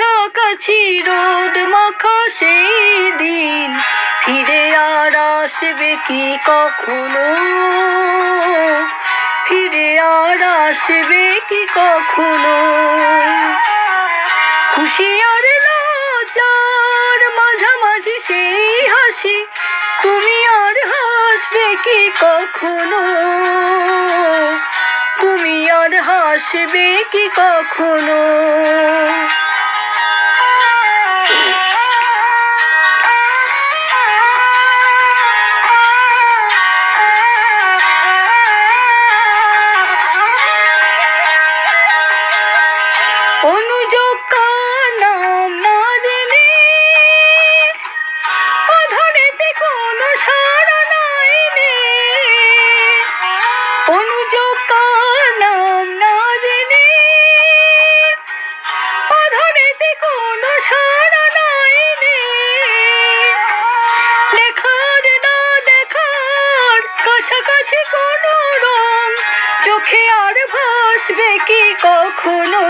কাছাকাছি রোদ মাখা সেই দিন ফিরে আর আসবে কি কখনো? ফিরে আর আসবে কি কখনো? খুশি আর লজ্জার মাঝামাঝি সেই হাসি, তুমি আর হাসবে কি কখনো? তুমি আর হাসবে কি কখনো? অনুযোগ কার নাম না জেনে অধরেতে কোনো সাড়া নাই রে। অনুযোগ কার নাম না জেনে অধরেতে কোনো সাড়া নাই রে। দেখার না দেখার কাছাকাছি কোনো রং চোখে আর ভাসবে কি কখনো?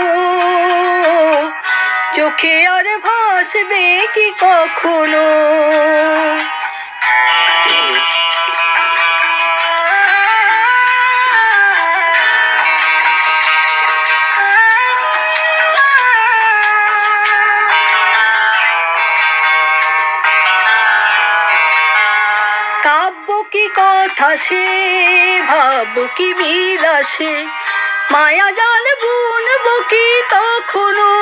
চোখে আর ভাসবে কি কখনো? কাব্য কি কথা সে, ভাবব কি বিলাসে, মায়া জাল বুনব কি তখনো?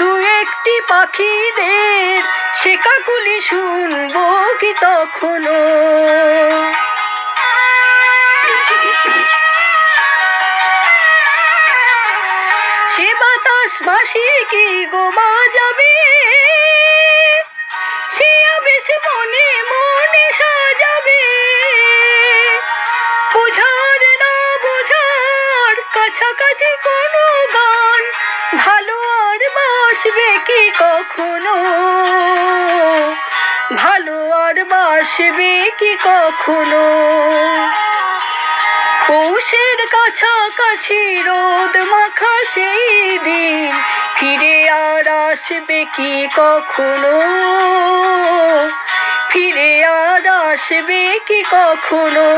দু একটি পাখিদের সে কাকুলি শুনবো কি তখনো? সে বাতাস বাঁশি কি গো বাজাবে, সে আবেশ মনে মনে সাজাবে। বোঝার না বোঝার কাছাকাছি কোনো গান ভালো আর বাসবে কি কখনো? ভালো আর বাসবে কি কখনো? পৌষের কাছাকাছি রোদ মাখা সেই দিন ফিরে আর আসবে কি কখনো? ফিরে আর আসবে কি কখনো?